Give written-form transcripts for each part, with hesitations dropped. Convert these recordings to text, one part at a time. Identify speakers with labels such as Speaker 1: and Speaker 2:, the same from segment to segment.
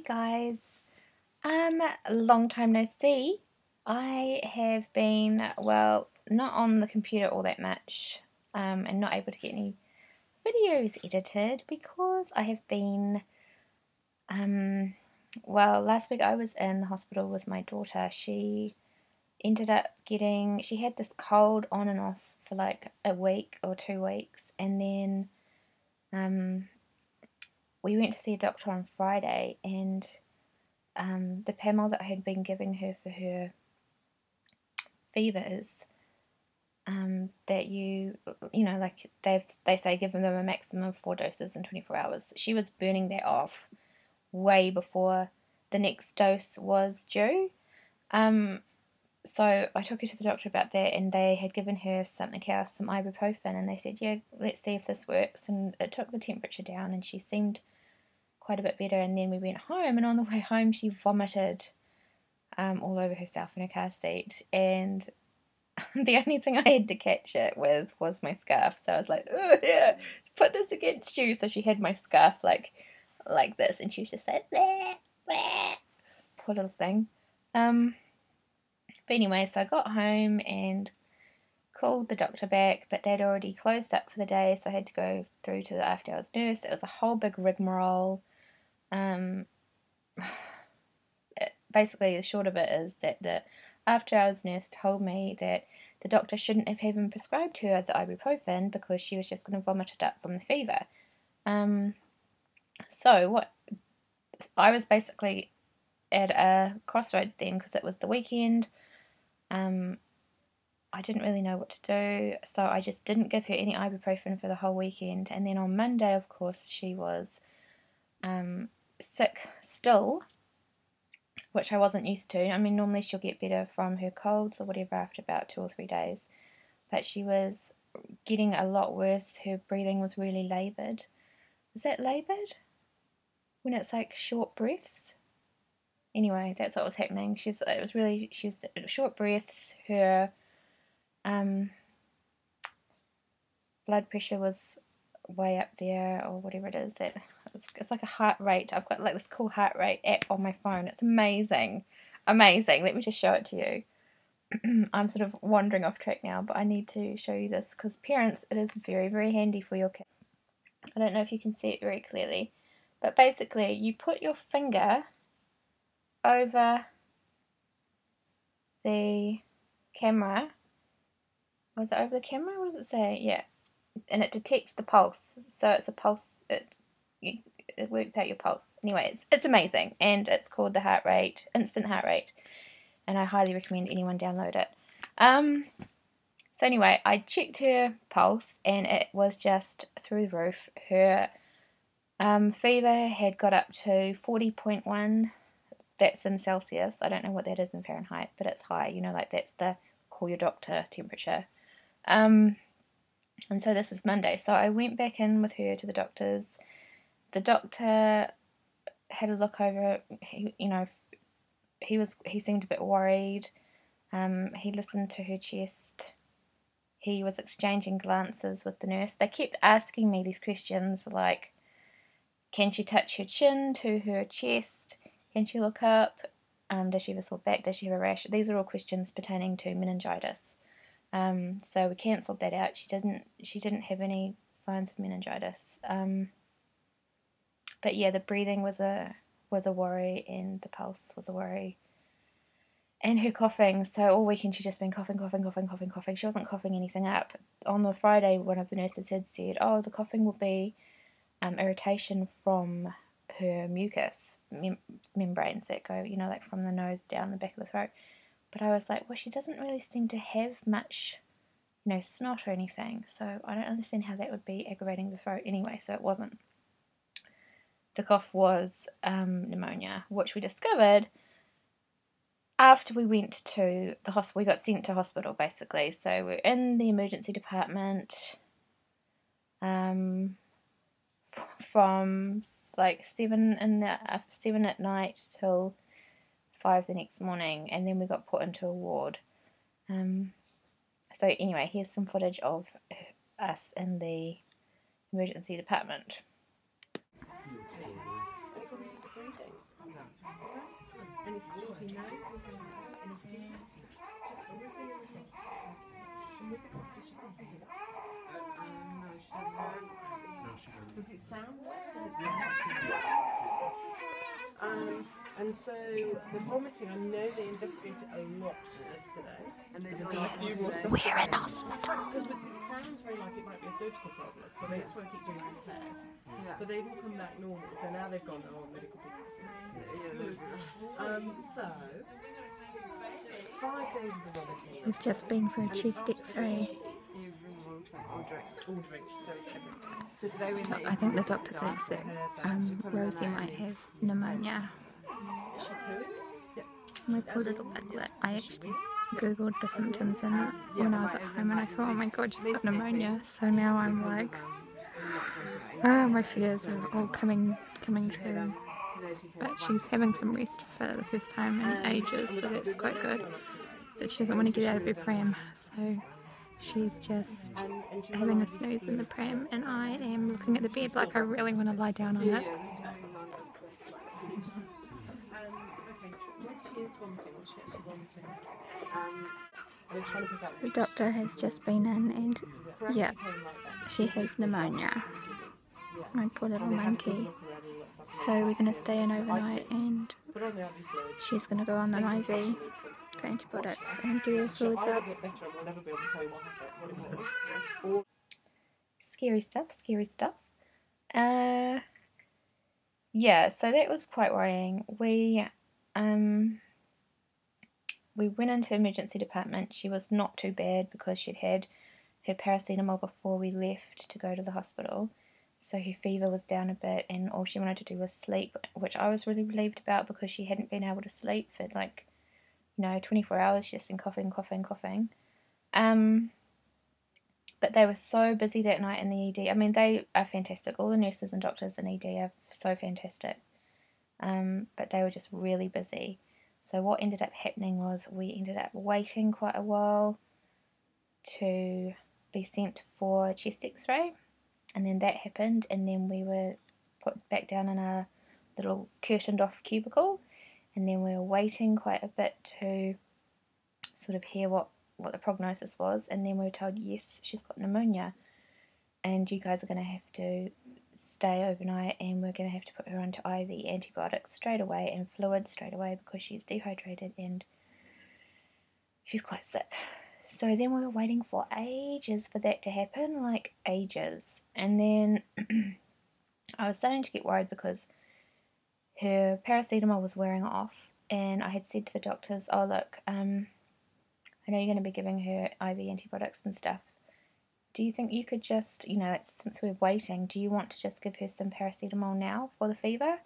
Speaker 1: guys. Long time no see. I have been, well, not on the computer all that much, and not able to get any videos edited because I have been, well, last week I was in the hospital with my daughter. She ended up she had this cold on and off for like a week or 2 weeks, and then, we went to see a doctor on Friday, and the Pamel that I had been giving her for her fevers, that like they say give them a maximum of 4 doses in 24 hours. She was burning that off way before the next dose was due. So I took her to the doctor about that, and they had given her something else, some ibuprofen, and they said, yeah, let's see if this works. And it took the temperature down, and she seemed quite a bit better. And then we went home, and on the way home she vomited all over herself in her car seat, and the only thing I had to catch it with was my scarf. So I was like, oh yeah, put this against you. So she had my scarf like this, and she was just like, bleh, bleh. Poor little thing. But anyway, so I got home and called the doctor back, but they'd already closed up for the day, so I had to go through to the after hours nurse. It was a whole big rigmarole. Basically, the short of it is that the after hours nurse told me that the doctor shouldn't have even prescribed her the ibuprofen because she was just going to vomit it up from the fever. So what I was basically at a crossroads then, because it was the weekend. I didn't really know what to do, so I just didn't give her any ibuprofen for the whole weekend. And then on Monday, of course, she was sick still, which I wasn't used to. I mean, normally she'll get better from her colds or whatever after about 2 or 3 days, but she was getting a lot worse. Her breathing was really laboured. Is that laboured? When it's like short breaths? Anyway, that's what was happening. She was short breaths. Her blood pressure was way up there, or whatever it is. It's like a heart rate. I've got like this cool heart rate app on my phone. It's amazing. Amazing. Let me just show it to you. I'm sort of wandering off track now, but I need to show you this because parents, it is very, very handy for your kids. I don't know if you can see it very clearly, but basically you put your finger over the camera. Was it over the camera? What does it say? Yeah. And it detects the pulse. So it's a pulse. It works out your pulse. Anyway, it's amazing. And it's called the heart rate, instant heart rate. And I highly recommend anyone download it. So anyway, I checked her pulse, and it was just through the roof. Her fever had got up to 40.1. That's in Celsius. I don't know what that is in Fahrenheit, but it's high. Like that's the call your doctor temperature. And so this is Monday. So I went back in with her to the doctor's. The doctor had a look over. He seemed a bit worried. He listened to her chest. He was exchanging glances with the nurse. They kept asking me these questions like, can she touch her chin to her chest? Can she look up? Does she have a sore back? Does she have a rash? These are all questions pertaining to meningitis. So we cancelled that out. She didn't have any signs of meningitis. But yeah, the breathing was a worry, and the pulse was a worry, and her coughing. So all weekend she'd just been coughing. She wasn't coughing anything up. On the Friday, one of the nurses had said, "Oh, the coughing will be irritation from her mucus membranes that go, like from the nose down the back of the throat." But I was like, well, she doesn't really seem to have much, snot or anything. So I don't understand how that would be aggravating the throat anyway. So it wasn't. The cough was pneumonia, which we discovered after we went to the hospital. We got sent to hospital, basically. So we're in the emergency department from like 7 at night till 5 the next morning, and then we got put into a ward. So anyway, here's some footage of us in the emergency department.
Speaker 2: Any snotty nose? Any fever? Just always in the cough. And with the cough, does she cough with it? No, she doesn't. No, she doesn't. Does it sound weird? Does it sound and so the vomiting, I know they investigated a lot yesterday, and there's been a few more stuff.
Speaker 1: We're in hospital.
Speaker 2: Because it sounds very like it might be a surgical problem, so that's why I keep doing these tests. Yeah. But they've all come back normal, so now they've gone medical people. So 5 days of the vomiting.
Speaker 1: We've just been for a chest X-ray. I think the doctor thinks that Rosie might have pneumonia. My poor little piglet. I actually googled the symptoms when I was at home, and I thought, oh my god, she's got pneumonia. So now I'm like, my fears are all coming true. But she's having some rest for the first time in ages, so that's quite good. But she doesn't want to get out of her pram, so she's just having a snooze in the pram, and I am looking at the bed like I really want to lie down on it. The doctor has just been in, and yeah, she has pneumonia. My poor little monkey. So we're going to stay in overnight, and she's going to go on the IV for antibiotics and get her fluids up. Scary stuff, scary stuff. Yeah, so that was quite worrying. We went into emergency department. She was not too bad because she'd had her paracetamol before we left to go to the hospital. So her fever was down a bit, and all she wanted to do was sleep, which I was really relieved about because she hadn't been able to sleep for 24 hours. She'd just been coughing. But they were so busy that night in the ED. I mean, they are fantastic. All the nurses and doctors in ED are so fantastic. But they were just really busy. So what ended up happening was we ended up waiting quite a while to be sent for a chest X-ray. And then that happened, and then we were put back down in a little curtained off cubicle, and then we were waiting quite a bit to sort of hear what the prognosis was, and then we were told, yes, she's got pneumonia, and you guys are going to have to stay overnight, and we're going to have to put her onto IV antibiotics straight away and fluids straight away because she's dehydrated and she's quite sick. So then we were waiting for ages for that to happen, like ages. And then I was starting to get worried because her paracetamol was wearing off, and I had said to the doctors, oh look, I know you're going to be giving her IV antibiotics and stuff. Do you think you could just, since we're waiting, do you want to just give her some paracetamol now for the fever?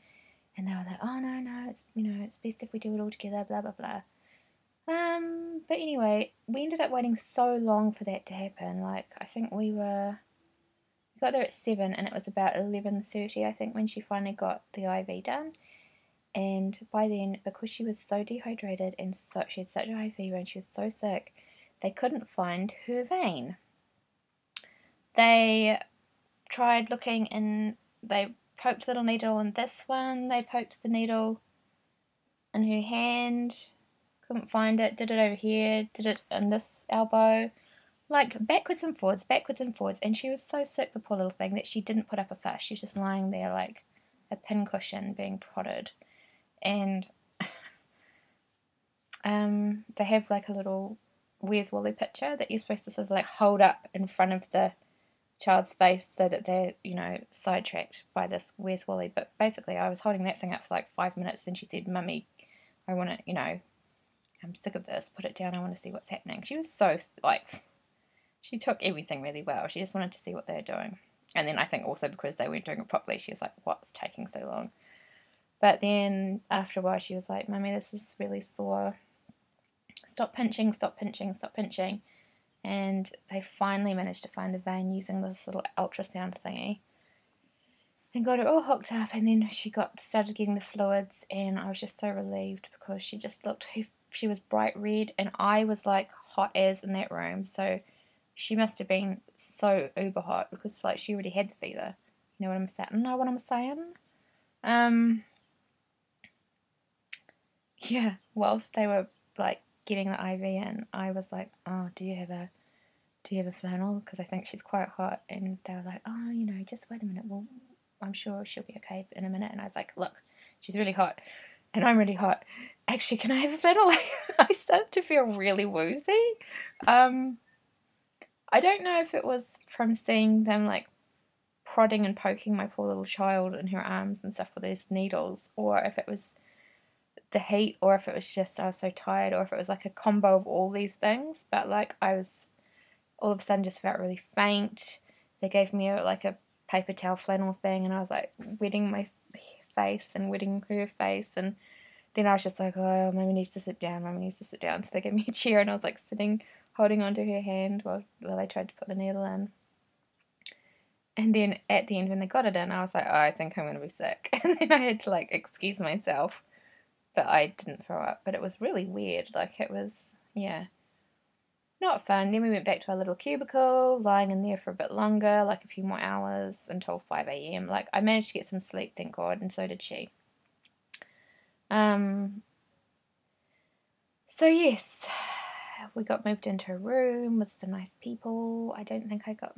Speaker 1: And they were like, oh no, it's it's best if we do it all together, blah blah blah. But anyway, we ended up waiting so long for that to happen. Like, I think we got there at 7, and it was about 11:30, I think, when she finally got the IV done. And by then, because she was so dehydrated and she had such a high fever and she was so sick, they couldn't find her vein. They tried looking in, they poked a little needle in this one, they poked the needle in her hand, couldn't find it, did it over here, did it in this elbow, like backwards and forwards, and she was so sick, the poor little thing, that she didn't put up a fuss. She was just lying there like a pincushion being prodded. And they have like a little Where's Wally picture that you're supposed to sort of like hold up in front of the child's face so that they're, sidetracked by this Where's Wally. But basically I was holding that thing up for like 5 minutes, then she said, Mummy, I want to, I'm sick of this, put it down, I want to see what's happening. She was so, she took everything really well. She just wanted to see what they were doing. And then I think also because they weren't doing it properly, she was like, what's taking so long? But then after a while she was like, Mummy, this is really sore. Stop pinching. And they finally managed to find the vein using this little ultrasound thingy. And got her all hooked up, and then she started getting the fluids, and I was just so relieved because she just looked, she was bright red, and I was like hot as in that room, so she must have been so uber hot because like she already had the fever. You know what I'm saying? yeah, whilst they were like getting the IV in, I was like, oh, do you have a flannel? Because I think she's quite hot. And they were like, oh, just wait a minute. Well, I'm sure she'll be okay in a minute. And I was like, look, she's really hot and I'm really hot. Actually, can I have a flannel? Like, I started to feel really woozy. I don't know if it was from seeing them like prodding and poking my poor little child in her arms and stuff with these needles, or if it was the heat, or if it was just I was so tired, or if it was like a combo of all these things. But like I was all of a sudden just felt really faint. They gave me like a paper towel flannel thing, and I was like wetting my face and wetting her face, and then I was just like, oh, Mummy needs to sit down, Mummy needs to sit down. So they gave me a chair, and I was like sitting, holding onto her hand while they tried to put the needle in. And then at the end when they got it in, I was like, oh, I think I'm going to be sick. And then I had to like excuse myself, but I didn't throw up. But it was really weird. Like it was, yeah, not fun. Then we went back to our little cubicle, lying in there for a bit longer, like a few more hours until 5 a.m. Like I managed to get some sleep, thank God, and so did she. So yes, we got moved into a room with some nice people. I don't think I got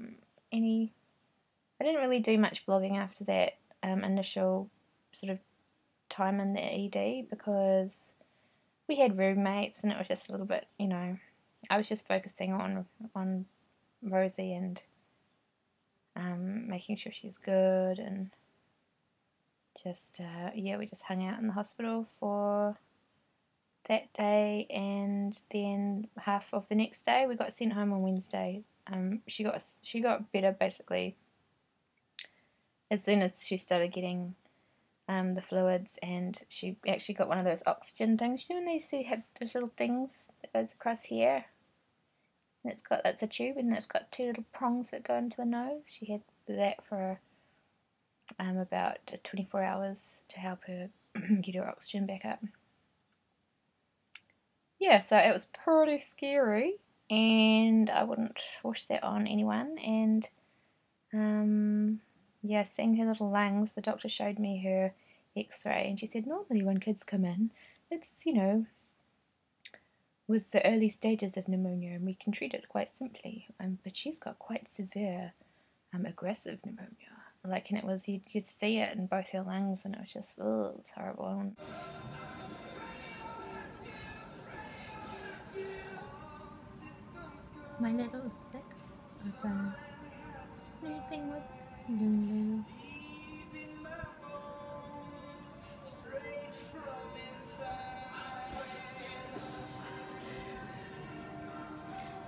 Speaker 1: any. I didn't really do much vlogging after that initial sort of time in the ED because we had roommates and it was just a little bit, I was just focusing on Rosie and making sure she was good, and just we just hung out in the hospital for that day, and then half of the next day we got sent home on Wednesday. She got better basically as soon as she started getting the fluids, and she actually got one of those oxygen things. You know when they have those little things that goes across here, and it's a tube, and it's got two little prongs that go into the nose. She had that for about 24 hours to help her get her oxygen back up. Yeah, so it was pretty scary, and I wouldn't wish that on anyone. And seeing her little lungs, the doctor showed me her x-ray, and she said normally when kids come in, it's, with the early stages of pneumonia, and we can treat it quite simply. But she's got quite severe, aggressive pneumonia. Like, and it was, you'd see it in both her lungs, and it was just, oh, it's horrible. My little sick of snoozing with Lulu.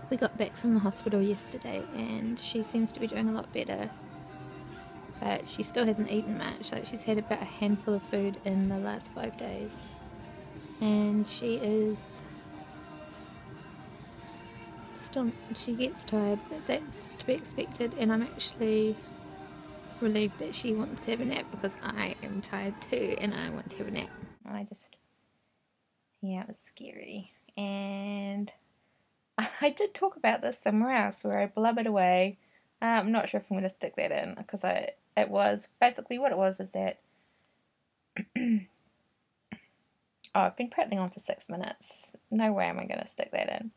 Speaker 1: We got back from the hospital yesterday and she seems to be doing a lot better, but she still hasn't eaten much. Like, she's had about a handful of food in the last 5 days, and she gets tired, but that's to be expected. And I'm actually relieved that she wants to have a nap because I am tired too and I want to have a nap. It was scary. And I did talk about this somewhere else where I blubbered away. I'm not sure if I'm going to stick that in because it was basically what it was is that I've been prattling on for 6 minutes. No way am I going to stick that in.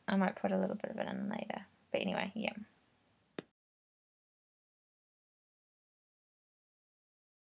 Speaker 1: I might put a little bit of it in later. But anyway, yeah.